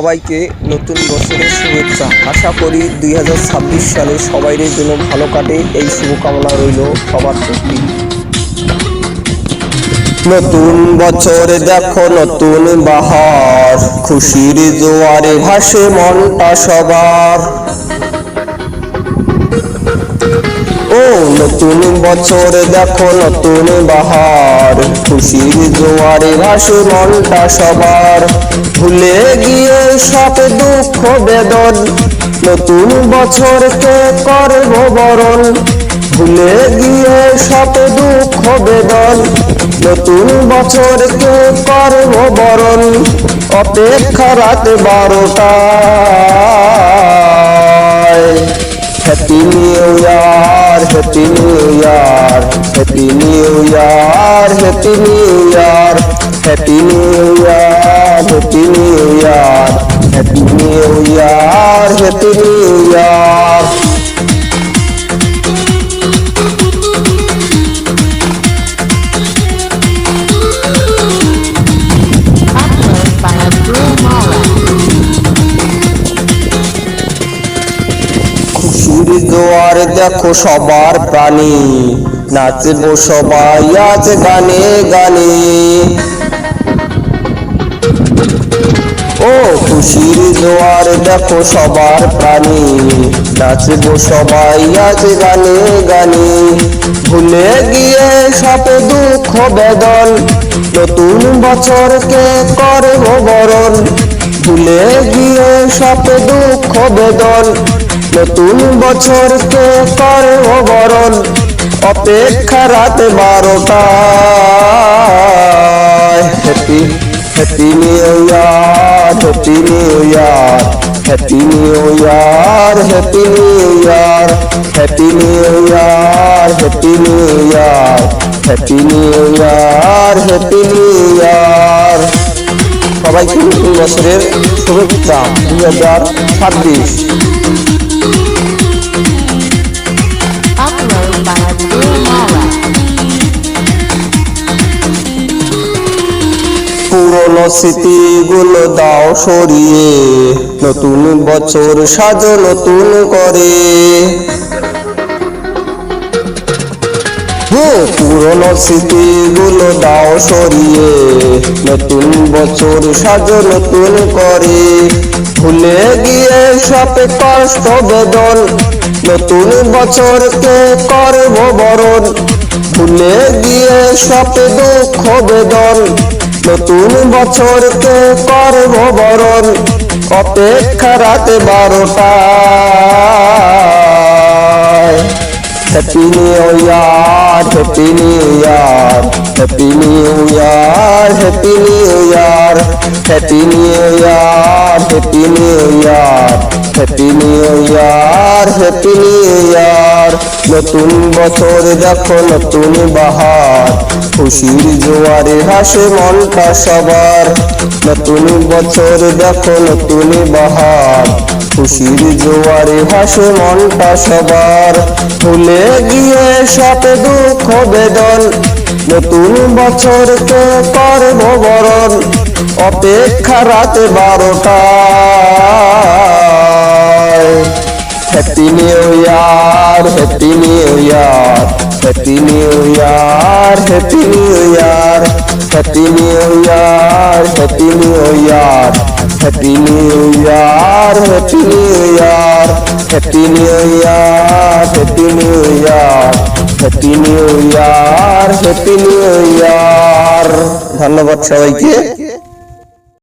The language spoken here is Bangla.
সবাইকে নতুন বছরের শুভেচ্ছা। আশা করি 2026 সালে সবাইয়ের জন্য ভালো কাটে, এই শুভকামনা রইল সবার প্রতি। নতুন বছর দেখো নতুন বাহার, খুশির জোয়ারে ভাসে মনটা সবার। ও নতুন বছর দেখো নতুন বাহার, খুশির জোয়ারে ভাসে মনটা সবার। ভুলে গিয়ে সব দুঃখ বেদন, নতুন বছরকে করব বরণ। ভুলে গিয়ে সব দুঃখ বেদন, নতুন বছরকে করব বরণ। অপেক্ষা রাত 12টায়। Happy new year, happy new year, happy new year, happy new year, happy new year, happy new year, happy new year, happy new year. খুশির জোয়ার দেখো সবার প্রাণী, নাচবো সবাই আজ গানে গানে। ও খুশির জোয়ার দেখো সবার প্রাণী, নাচবো সবাই আজ গানে গানে। ভুলে গিয়ে সব দুঃখ বেদন, নতুন বছরকে করব বরণ। ভুলে গিয়ে সব দুঃখ বেদন, নতুন বছরকে করব বরণ। অপেক্ষা রাত 12টায়। Happy new year, happy new year, happy new year, happy new year, happy new year, happy new year, happy new year, happy new year. সবাইকে নতুন বছরের শুভেচ্ছা 2026। পুরনো স্মৃতিগুলো দাও সরিয়ে, নতুন বছর সাজো নতুন করে। পুরনো স্মৃতিগুলো দাও সরিয়ে, নতুন বছর সাজো নতুন করে। ভুলে গিয়ে সব কষ্ট বেদন, নতুন বছরকে করব বরণ। ভুলে গিয়ে সব দুঃখ বেদন, নতুন বছরকে করব বরণ। অপেক্ষা রাত 12টায়। Happy new year, happy new year, happy new year, happy new year, happy new year, happy new year, happy new year, happy new year. নতুন বছর দেখো নতুন বাহার, খুশির জোয়ারে ভাসে মনটা সবার। নতুন বছর দেখো নতুন বাহার, খুশির জোয়ারে ভাসে মনটা সবার। ভুলে গিয়ে সব দুঃখ বেদন, নতুন বছরকে করব বরণ। অপেক্ষা রাত 12টায়। Happy new year, happy new year, happy new year, happy new year, happy new year, happy new year, happy new year, happy new year, happy new year, happy new year, happy new year, happy new year. ধন্যবাদ সবাইকে।